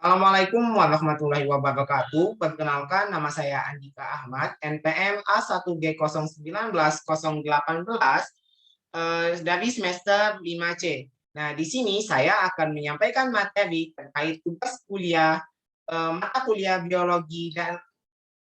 Assalamualaikum warahmatullahi wabarakatuh. Perkenalkan, nama saya Andika Ahmad, NPM A1G091018 dari semester 5C. Nah, di sini saya akan menyampaikan materi terkait tugas kuliah mata kuliah biologi dan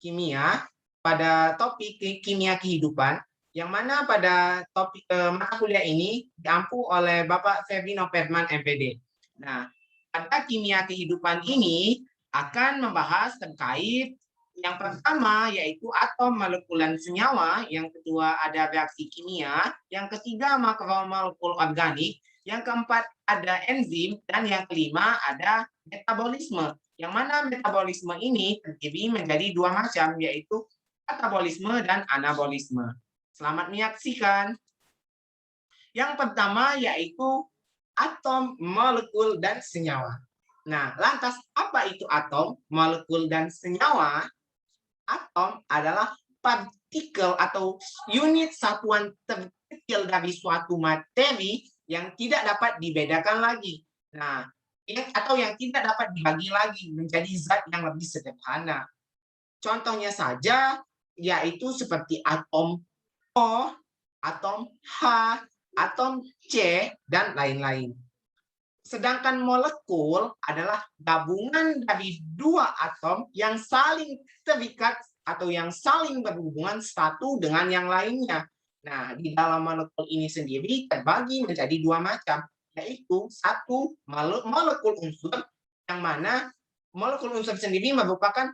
kimia pada topik kimia kehidupan, yang mana pada topik mata kuliah ini diampu oleh Bapak Febino Perman MPD. Nah, pada kimia kehidupan ini akan membahas terkait yang pertama yaitu atom molekular senyawa, yang kedua ada reaksi kimia, yang ketiga makromolekul organik, yang keempat ada enzim, dan yang kelima ada metabolisme. Yang mana metabolisme ini terdiri menjadi dua macam, yaitu katabolisme dan anabolisme. Selamat menyaksikan. Yang pertama yaitu atom, molekul, dan senyawa. Nah, lantas apa itu atom, molekul, dan senyawa? Atom adalah partikel atau unit satuan terkecil dari suatu materi yang tidak dapat dibedakan lagi. Nah, atau yang tidak dapat dibagi lagi menjadi zat yang lebih sederhana. Contohnya saja yaitu seperti atom O, atom H, atom C, dan lain-lain. Sedangkan molekul adalah gabungan dari dua atom yang saling terikat atau yang saling berhubungan satu dengan yang lainnya. Nah, di dalam molekul ini sendiri terbagi menjadi dua macam, yaitu satu molekul unsur, yang mana molekul unsur sendiri merupakan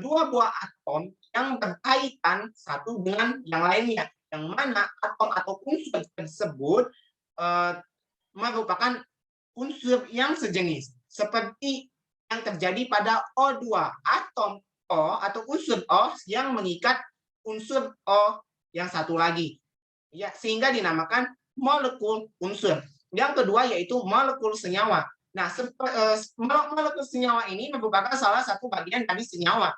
dua buah atom yang berkaitan satu dengan yang lainnya, yang mana atom atau unsur tersebut merupakan unsur yang sejenis, seperti yang terjadi pada O2, atom O atau unsur O yang mengikat unsur O yang satu lagi, ya, sehingga dinamakan molekul unsur. Yang kedua yaitu molekul senyawa. Nah, molekul senyawa ini merupakan salah satu bagian dari senyawa.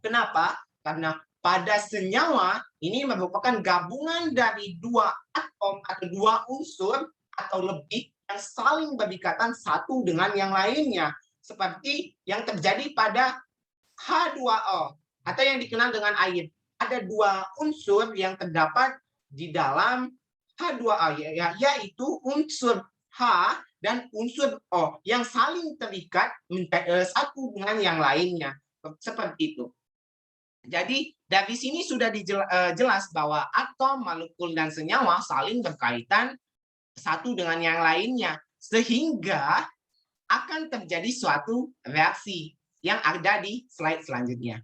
Kenapa? Karena pada senyawa ini merupakan gabungan dari dua atom atau dua unsur atau lebih yang saling berikatan satu dengan yang lainnya, seperti yang terjadi pada H2O atau yang dikenal dengan air. Ada dua unsur yang terdapat di dalam H2O, yaitu unsur H dan unsur O yang saling terikat satu dengan yang lainnya, seperti itu. Jadi dari sini sudah jelas bahwa atom, molekul, dan senyawa saling berkaitan satu dengan yang lainnya, sehingga akan terjadi suatu reaksi yang ada di slide selanjutnya.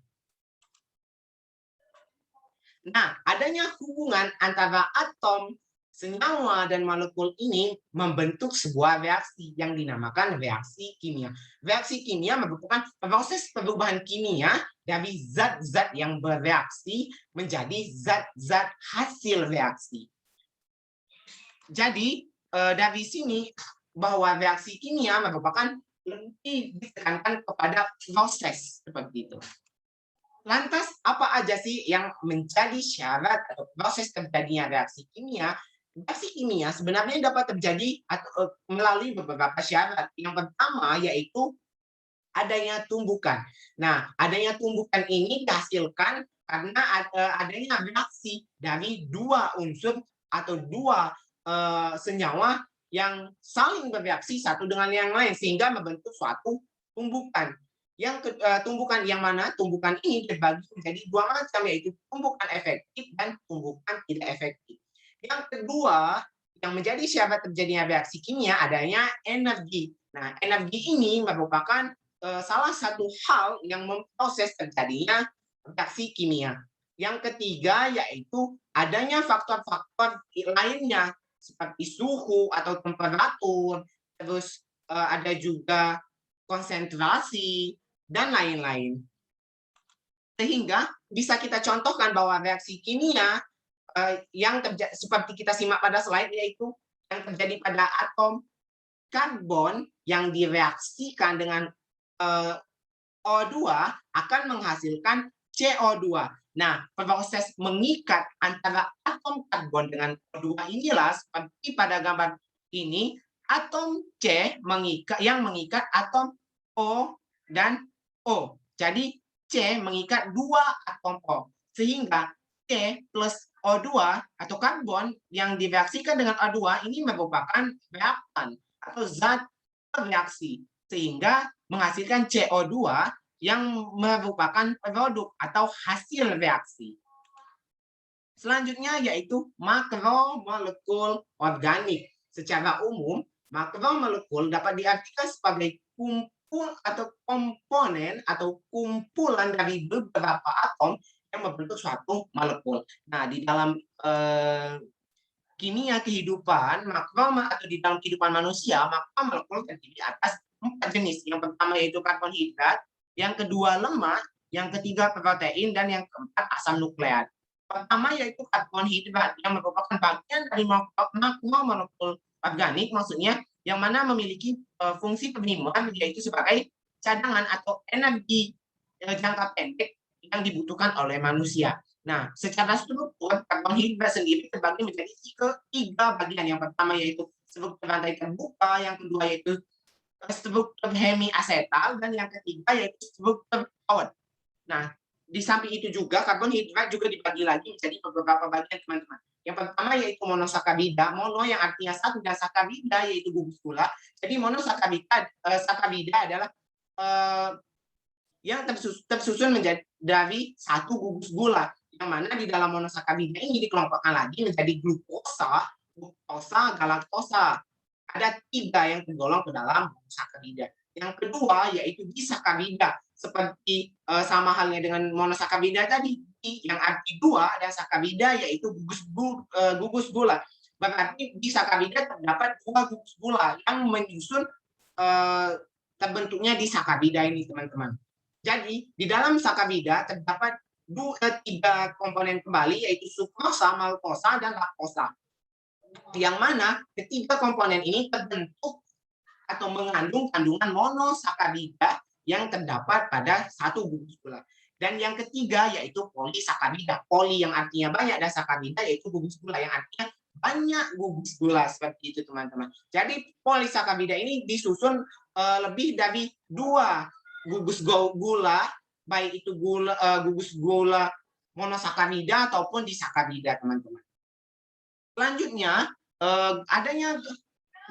Nah, adanya hubungan antara atom, senyawa, dan molekul ini membentuk sebuah reaksi yang dinamakan reaksi kimia. Reaksi kimia merupakan proses perubahan kimia dari zat-zat yang bereaksi menjadi zat-zat hasil reaksi. Jadi dari sini bahwa reaksi kimia merupakan lebih ditekankan kepada proses seperti itu. Lantas apa aja sih yang menjadi syarat atau proses terjadinya reaksi kimia? Reaksi kimia sebenarnya dapat terjadi atau melalui beberapa syarat. Yang pertama yaitu adanya tumbukan. Nah, adanya tumbukan ini dihasilkan karena adanya reaksi dari dua unsur atau dua senyawa yang saling bereaksi satu dengan yang lain sehingga membentuk suatu tumbukan. Tumbukan yang mana tumbukan ini terbagi menjadi dua macam, yaitu tumbukan efektif dan tumbukan tidak efektif. Yang kedua yang menjadi syarat terjadinya reaksi kimia adanya energi. Nah, energi ini merupakan salah satu hal yang memproses terjadinya reaksi kimia. Yang ketiga yaitu adanya faktor-faktor lainnya seperti suhu atau temperatur, terus ada juga konsentrasi, dan lain-lain. Sehingga bisa kita contohkan bahwa reaksi kimia yang terjadi seperti kita simak pada slide, yaitu yang terjadi pada atom karbon yang direaksikan dengan O2 akan menghasilkan CO2. Nah, proses mengikat antara atom karbon dengan O2 inilah seperti pada gambar ini, atom C yang mengikat atom O, dan O. Jadi C mengikat dua atom O. Sehingga C plus O2 atau karbon yang direaksikan dengan O2 ini merupakan reaktan atau zat reaksi. Sehingga menghasilkan CO2 yang merupakan produk atau hasil reaksi. Selanjutnya yaitu makromolekul organik. Secara umum, makromolekul dapat diartikan sebagai kumpul atau komponen atau kumpulan dari beberapa atom yang membentuk suatu molekul. Nah, di dalam kimia kehidupan, atau di dalam kehidupan manusia, makromolekul terdiri atas 4 jenis. Yang pertama yaitu karbohidrat, yang kedua lemak, yang ketiga protein, dan yang keempat asam nukleat. Pertama yaitu karbohidrat yang merupakan bagian dari makromolekul organik, maksudnya yang mana memiliki fungsi penerimaan yaitu sebagai cadangan atau energi jangka pendek yang dibutuhkan oleh manusia. Nah, secara struktur karbohidrat sendiri terbagi menjadi tiga bagian. Yang pertama yaitu struktur rantai terbuka, yang kedua yaitu struktur hemiasetal, dan yang ketiga yaitu struktur Cohen. Nah, di samping itu juga karbohidrat juga dibagi lagi menjadi beberapa bagian, teman-teman. Yang pertama yaitu monosakarida, mono yang artinya satu, dan sakarida yaitu gugus gula. Jadi monosakarida adalah yang tersusun menjadi dari satu gugus gula, yang mana di dalam monosakarida ini dikelompokkan lagi menjadi glukosa, galaktosa. Ada 3 yang tergolong ke dalam monosakarida. Yang kedua yaitu disakarida, seperti sama halnya dengan monosakarida tadi, yang arti 2, dan sakarida yaitu gugus gula. Berarti di sakarida terdapat 2 gugus gula yang menyusun terbentuknya disakarida ini, teman-teman. Jadi di dalam sakarida terdapat 3 komponen kembali, yaitu sukrosa, maltosa, dan laktosa. Yang mana ketiga komponen ini terbentuk atau mengandung kandungan monosakarida yang terdapat pada satu gugus gula. Dan yang ketiga yaitu polisakarida. Poli yang artinya banyak, dan sakarida yaitu gugus gula yang artinya banyak gugus gula, seperti itu, teman-teman. Jadi polisakarida ini disusun lebih dari 2 gugus gula, baik itu gugus gula monosakarida ataupun disakarida, teman-teman. Selanjutnya, adanya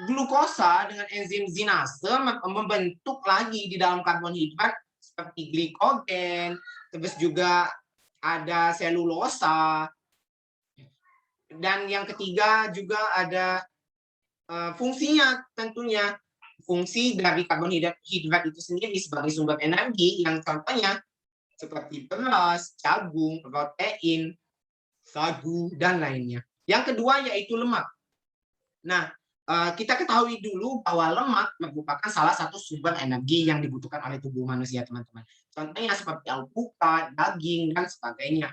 glukosa dengan enzim zinase membentuk lagi di dalam karbohidrat seperti glikogen, terus juga ada selulosa, dan yang ketiga juga ada fungsinya tentunya. Fungsi dari karbohidrat itu sendiri sebagai sumber energi, yang contohnya seperti beras, jagung, protein, sagu, dan lainnya. Yang kedua yaitu lemak. Nah, kita ketahui dulu bahwa lemak merupakan salah satu sumber energi yang dibutuhkan oleh tubuh manusia, teman-teman. Contohnya seperti alpukat, daging, dan sebagainya.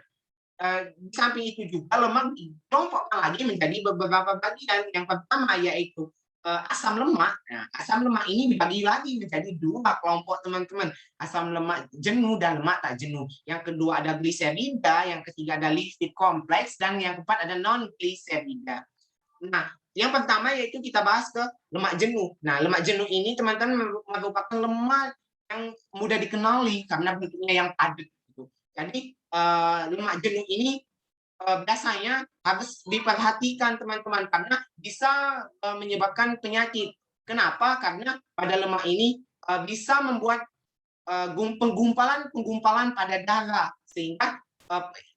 Di samping itu juga lemak dikelompokkan lagi menjadi beberapa bagian. Yang pertama yaitu asam lemak. Nah, asam lemak ini dibagi lagi menjadi 2 kelompok, teman-teman. Asam lemak jenuh dan lemak tak jenuh. Yang kedua ada gliserida, yang ketiga ada lipid kompleks, dan yang keempat ada non gliserida. Nah, yang pertama yaitu kita bahas ke lemak jenuh. Nah, lemak jenuh ini, teman-teman, merupakan lemak yang mudah dikenali karena bentuknya yang padat gitu. Jadi lemak jenuh ini biasanya harus diperhatikan, teman-teman, karena bisa menyebabkan penyakit. Kenapa? Karena pada lemak ini bisa membuat penggumpalan pada darah, sehingga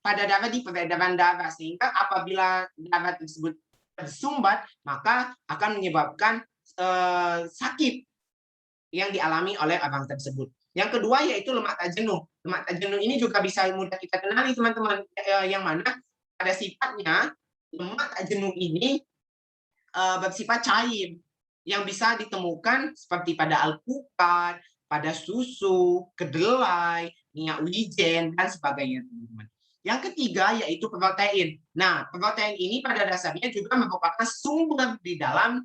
pada darah di peredaran darah, sehingga apabila darah tersebut tersumbat maka akan menyebabkan sakit yang dialami oleh orang tersebut. Yang kedua yaitu lemak tak jenuh. Lemak tak jenuh ini juga bisa mudah kita kenali, teman-teman, yang mana pada sifatnya lemak tak jenuh ini bersifat cair yang bisa ditemukan seperti pada alpukat, pada susu, kedelai, minyak wijen, dan sebagainya, teman-teman. Yang ketiga yaitu protein. Nah, protein ini pada dasarnya juga merupakan sumber di dalam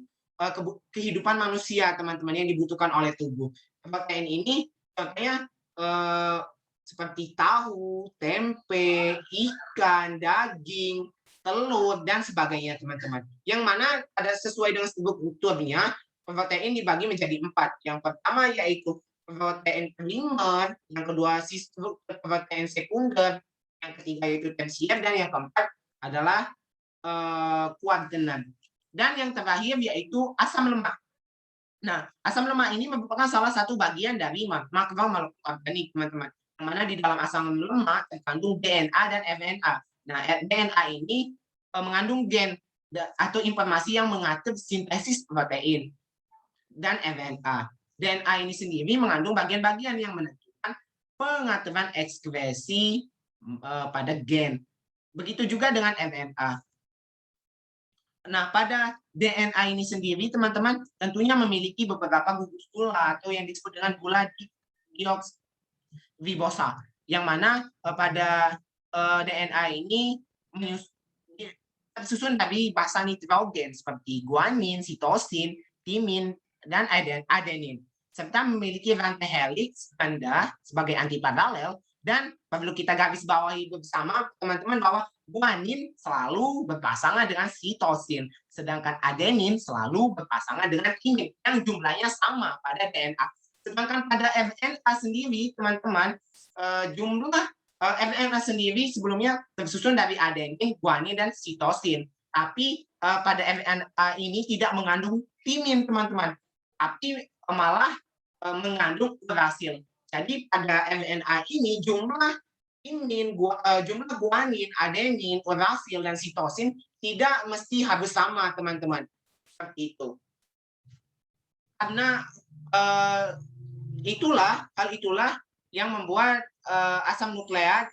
kehidupan manusia, teman-teman, yang dibutuhkan oleh tubuh. Protein ini contohnya seperti tahu, tempe, ikan, daging, telur, dan sebagainya, teman-teman. Yang mana ada sesuai dengan strukturnya, protein dibagi menjadi 4. Yang pertama yaitu protein primer, yang kedua struktur protein sekunder, yang ketiga yaitu tersier, dan yang keempat adalah kuartenan. Dan yang terakhir yaitu asam lemak. Nah, asam lemak ini merupakan salah satu bagian dari makromolecular organik, teman-teman. Yang mana di dalam asam lemak terkandung DNA dan RNA. Nah, DNA ini mengandung gen atau informasi yang mengatur sintesis protein dan RNA. DNA ini sendiri mengandung bagian-bagian yang menentukan pengaturan ekspresi pada gen. Begitu juga dengan RNA. Nah, pada DNA ini sendiri, teman-teman, tentunya memiliki beberapa gugus gula atau yang disebut dengan gula deoksiribosa, yang mana pada DNA ini tersusun dari basa nitrogen seperti guanin, sitosin, timin, dan adenin, serta memiliki rantai helix ganda sebagai antiparalel. Dan perlu kita garis bawahi bersama, teman-teman, bahwa guanin selalu berpasangan dengan sitosin, sedangkan adenin selalu berpasangan dengan timin yang jumlahnya sama pada DNA. Sedangkan pada RNA sendiri, teman-teman, jumlah RNA sendiri sebelumnya tersusun dari adenin, guanin, dan sitosin. Tapi pada RNA ini tidak mengandung timin, teman-teman, tapi malah mengandung urasil. Jadi pada RNA ini jumlah timin, jumlah guanin, adenin, urasil, dan sitosin tidak mesti harus sama, teman-teman. Seperti itu. Karena hal itulah yang membuat asam nukleat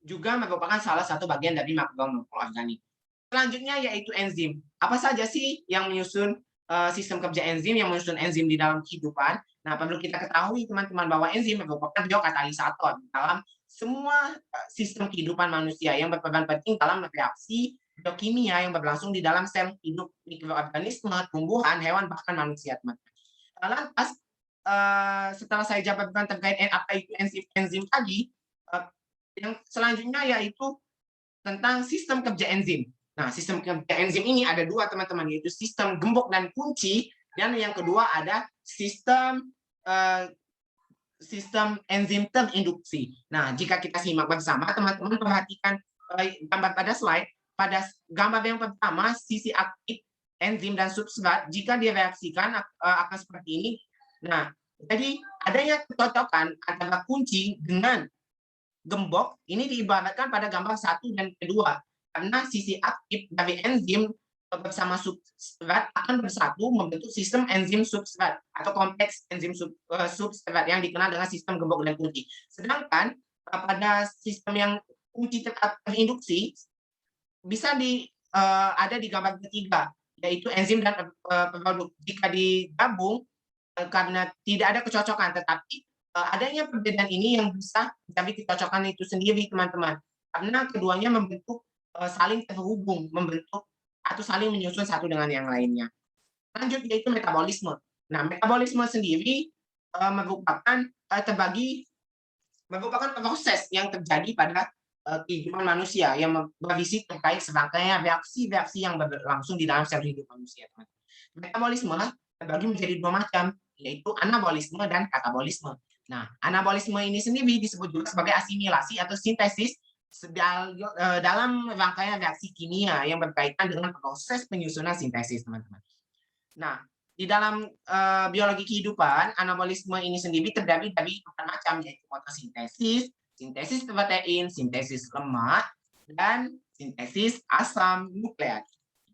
juga merupakan salah satu bagian dari makromolecular organik. Selanjutnya yaitu enzim. Apa saja sih yang menyusun sistem kerja enzim, yang menyusun enzim di dalam kehidupan? Nah, perlu kita ketahui, teman-teman, bahwa enzim merupakan biokatalisator dalam semua sistem kehidupan manusia yang berperan penting dalam reaksi biokimia yang berlangsung di dalam sel hidup mikroorganisme, tumbuhan, hewan, bahkan manusia, teman-teman. Lantas, setelah saya jabarkan terkait apa itu enzim tadi, yang selanjutnya yaitu tentang sistem kerja enzim. Nah, sistem kerja enzim ini ada dua, teman-teman, yaitu sistem gembok dan kunci, dan yang kedua ada sistem enzim terinduksi. Nah, jika kita simak bersama, teman-teman perhatikan gambar pada slide. Pada gambar yang pertama, sisi aktif enzim dan substrat, jika direaksikan akan seperti ini. Nah, jadi adanya kecocokan antara kunci dengan gembok ini diibaratkan pada gambar 1 dan kedua, karena sisi aktif dari enzim bersama substrat akan bersatu membentuk sistem enzim substrat atau kompleks enzim substrat yang dikenal dengan sistem gembok dan kunci. Sedangkan pada sistem yang kunci tetap terinduksi bisa ada di gambar ketiga, yaitu enzim dan produk. Jika digabung karena tidak ada kecocokan, tetapi adanya perbedaan ini yang bisa menjadi kecocokan itu sendiri, teman-teman, karena keduanya membentuk saling terhubung, membentuk atau saling menyusun satu dengan yang lainnya. Lanjut yaitu metabolisme. Nah, metabolisme sendiri merupakan proses yang terjadi pada kehidupan manusia yang berisi terkait serangkaian reaksi-reaksi yang berlangsung di dalam sel hidup manusia, teman-teman. Metabolisme terbagi menjadi dua macam, yaitu anabolisme dan katabolisme. Nah, anabolisme ini sendiri disebut juga sebagai asimilasi atau sintesis dalam rangkaian reaksi kimia yang berkaitan dengan proses penyusunan sintesis, teman-teman. Nah, di dalam biologi kehidupan, anabolisme ini sendiri terdiri dari 4 macam, yaitu fotosintesis, sintesis protein, sintesis lemak, dan sintesis asam nukleat.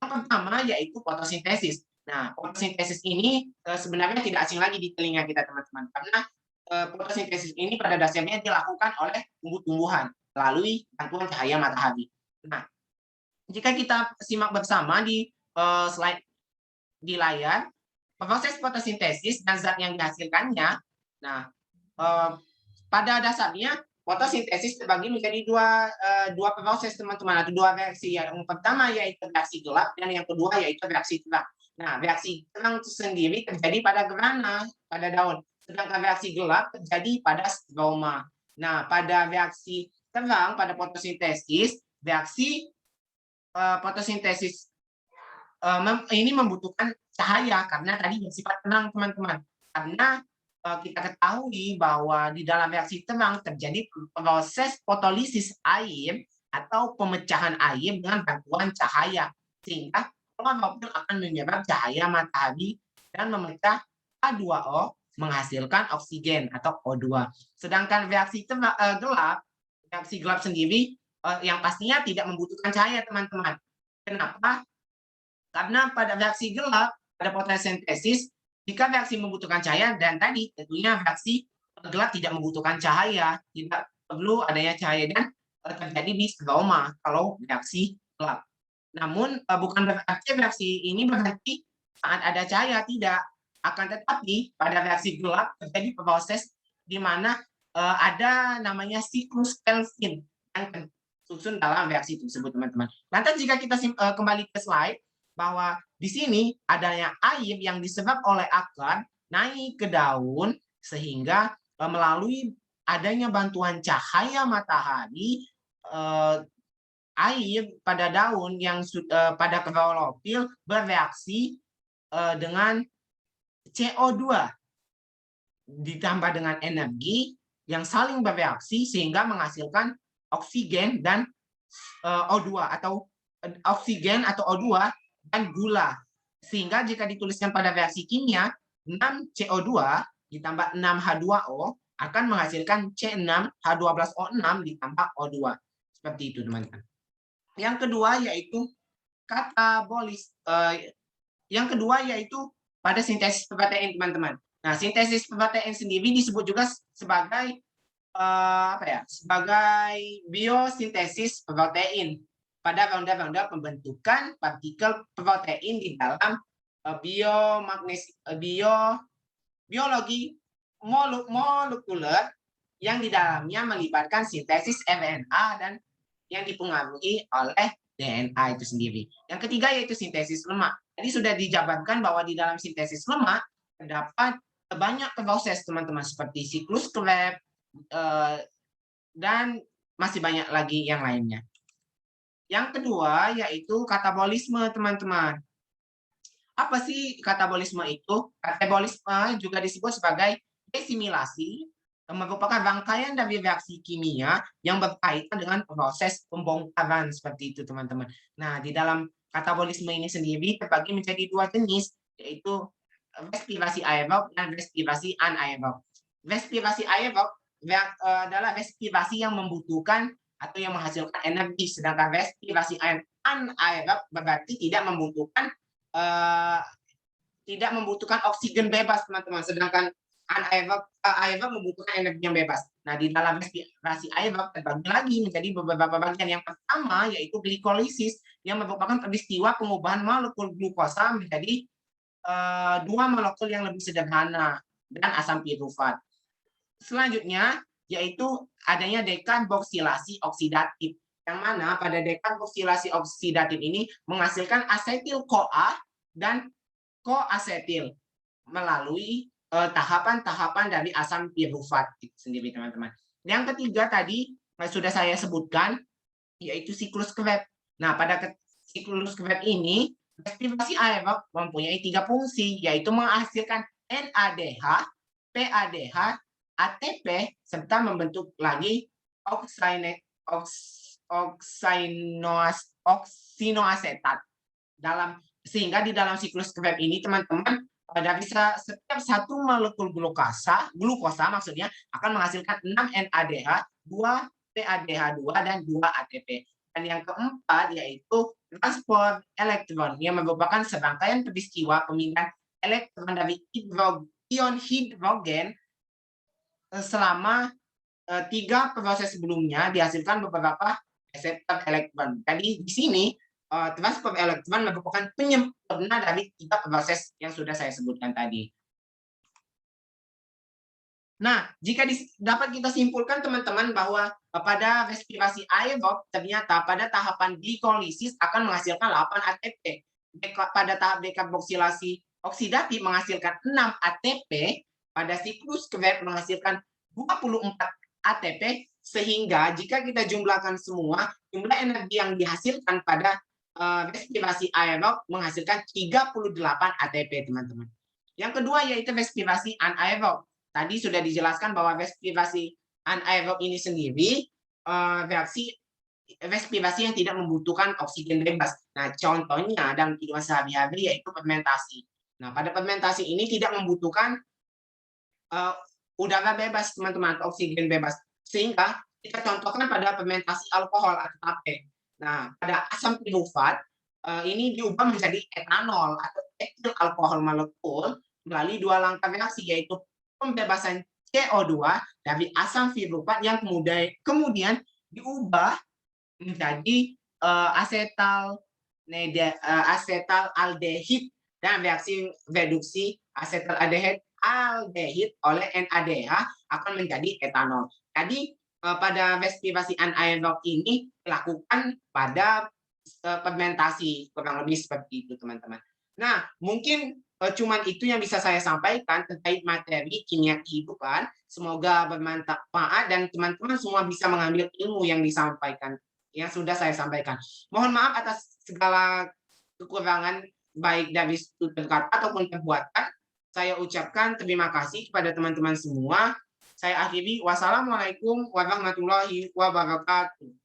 Yang pertama yaitu fotosintesis. Nah, fotosintesis ini sebenarnya tidak asing lagi di telinga kita, teman-teman, karena fotosintesis ini pada dasarnya dilakukan oleh tumbuh-tumbuhan melalui bantuan cahaya matahari. Nah, jika kita simak bersama di slide di layar, proses fotosintesis dan zat yang dihasilkannya. Nah, pada dasarnya fotosintesis terbagi menjadi dua proses, teman-teman, atau dua reaksi. Yang pertama yaitu reaksi gelap, dan yang kedua yaitu reaksi terang. Nah, reaksi terang itu sendiri terjadi pada gerana, pada daun. Sedangkan reaksi gelap terjadi pada stroma. Nah, pada reaksi terang, pada fotosintesis, reaksi fotosintesis ini membutuhkan cahaya karena tadi bersifat tenang, teman-teman. Karena kita ketahui bahwa di dalam reaksi terang terjadi proses fotolisis air atau pemecahan air dengan bantuan cahaya, sehingga klorofil akan menyerap cahaya matahari dan memecah H2O menghasilkan oksigen atau O2. Sedangkan reaksi gelap, reaksi gelap sendiri yang pastinya tidak membutuhkan cahaya, teman-teman. Kenapa? Karena pada reaksi gelap, pada fotosintesis, jika reaksi membutuhkan cahaya, dan tadi tentunya reaksi gelap tidak membutuhkan cahaya, tidak perlu adanya cahaya, dan terjadi di stroma kalau reaksi gelap. Namun bukan berarti reaksi ini berhenti saat ada cahaya, tidak. Akan tetapi pada reaksi gelap terjadi proses di mana ada namanya siklus Kelvin yang tersusun dalam reaksi tersebut, teman-teman. Lantas jika kita kembali ke slide, bahwa di sini adanya air yang diserap oleh akar naik ke daun sehingga melalui adanya bantuan cahaya matahari, air pada daun yang pada klorofil bereaksi dengan CO2 ditambah dengan energi yang saling bereaksi sehingga menghasilkan oksigen dan O2 atau oksigen atau O2 dan gula. Sehingga jika dituliskan pada reaksi kimia, 6 CO2 ditambah 6 H2O akan menghasilkan C6H12O6 ditambah O2. Seperti itu, teman-teman. Yang kedua yaitu katabolis. Yang kedua yaitu pada sintesis protein, teman-teman. Nah, sintesis protein sendiri disebut juga sebagai sebagai biosintesis protein pada ronde-ronde pembentukan partikel protein di dalam biologi molekuler yang di dalamnya melibatkan sintesis RNA dan yang dipengaruhi oleh DNA itu sendiri. Yang ketiga yaitu sintesis lemak. Tadi sudah dijabarkan bahwa di dalam sintesis lemak terdapat banyak proses, teman-teman, seperti siklus Krebs dan masih banyak lagi yang lainnya. Yang kedua yaitu katabolisme, teman-teman. Apa sih katabolisme itu? Katabolisme juga disebut sebagai desimilasi, merupakan rangkaian dari reaksi kimia yang berkaitan dengan proses pembongkaran, seperti itu, teman-teman. Nah, di dalam katabolisme ini sendiri terbagi menjadi dua jenis, yaitu respirasi aerob dan respirasi anaerob. Respirasi aerob adalah respirasi yang membutuhkan atau yang menghasilkan energi, sedangkan respirasi anaerob berarti tidak membutuhkan oksigen bebas, teman-teman, sedangkan anaerob membutuhkan energi yang bebas. Nah, di dalam respirasi aerob terbagi lagi menjadi beberapa bagian. Yang pertama yaitu glikolisis, yang merupakan peristiwa pengubahan molekul glukosa menjadi dua molekul yang lebih sederhana dan asam pirufat. Selanjutnya yaitu adanya dekarboksilasi oksidatif, yang mana pada dekarboksilasi oksidatif ini menghasilkan asetil-CoA dan koasetil melalui tahapan-tahapan dari asam pirufat itu sendiri, teman-teman. Yang ketiga tadi sudah saya sebutkan yaitu siklus Krebs. Nah, pada siklus Krebs ini respirasi aerob mempunyai 3 fungsi, yaitu menghasilkan NADH, PADH, ATP, serta membentuk lagi oksinoasetat. Sehingga di dalam siklus Krebs ini, teman-teman, dari setiap satu molekul glukosa maksudnya akan menghasilkan 6 NADH, 2 PADH2 dan 2 ATP. Dan yang keempat yaitu transport elektron, yang merupakan serangkaian peristiwa pemindahan elektron dari ion hidrogen selama 3 proses sebelumnya dihasilkan beberapa reseptor elektron. Jadi di sini transport elektron merupakan penyempurna dari 3 proses yang sudah saya sebutkan tadi. Nah, jika dapat kita simpulkan, teman-teman, bahwa pada respirasi aerob ternyata pada tahapan glikolisis akan menghasilkan 8 ATP. Pada tahap dekarboksilasi oksidatif menghasilkan 6 ATP, pada siklus Krebs menghasilkan 24 ATP, sehingga jika kita jumlahkan semua, jumlah energi yang dihasilkan pada respirasi aerob menghasilkan 38 ATP, teman-teman. Yang kedua yaitu respirasi anaerob. tadi sudah dijelaskan bahwa respirasi anaerob ini sendiri reaksi respirasi yang tidak membutuhkan oksigen bebas. Nah, contohnya dalam kehidupan sehari-hari yaitu fermentasi. Nah, pada fermentasi ini tidak membutuhkan udara bebas, teman-teman, atau oksigen bebas. Sehingga kita contohkan pada fermentasi alkohol atau tape. Nah, pada asam pirufat ini diubah menjadi etanol atau etil alkohol molekul melalui dua langkah reaksi, yaitu pembebasan CO2 dari asam pirufat yang kemudian diubah menjadi asetal dan reaksi reduksi asetalaldehid oleh NADH akan menjadi etanol. Jadi pada respirasi anaerob ini dilakukan pada fermentasi, kurang lebih seperti itu, teman-teman. Nah, mungkin cuman itu yang bisa saya sampaikan terkait materi kimia kehidupan. Semoga bermanfaat dan teman-teman semua bisa mengambil ilmu yang disampaikan, yang sudah saya sampaikan. Mohon maaf atas segala kekurangan baik dari tutur kata ataupun perbuatan. Saya ucapkan terima kasih kepada teman-teman semua. Saya akhiri, wassalamualaikum warahmatullahi wabarakatuh.